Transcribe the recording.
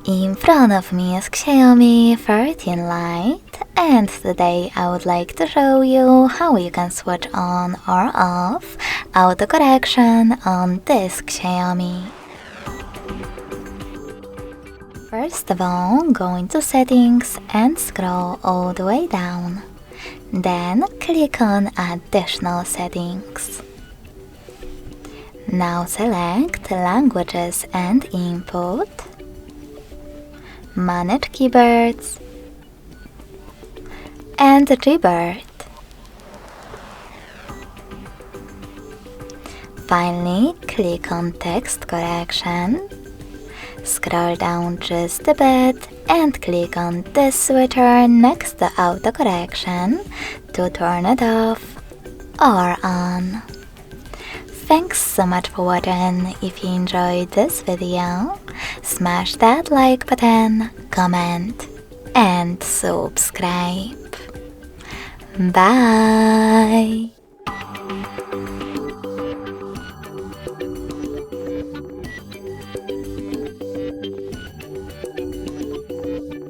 In front of me is Xiaomi 13 Lite, and today I would like to show you how you can switch on or off autocorrection on this Xiaomi. First of all, go into Settings and scroll all the way down. Then click on Additional Settings. Now select Languages and Input, Manage Keyboards, and Keyboard. Finally, click on Text Correction. Scroll down just a bit and click on this switcher next to autocorrection to turn it off or on. Thanks so much for watching. If you enjoyed this video, smash that like button, comment, and subscribe. Bye!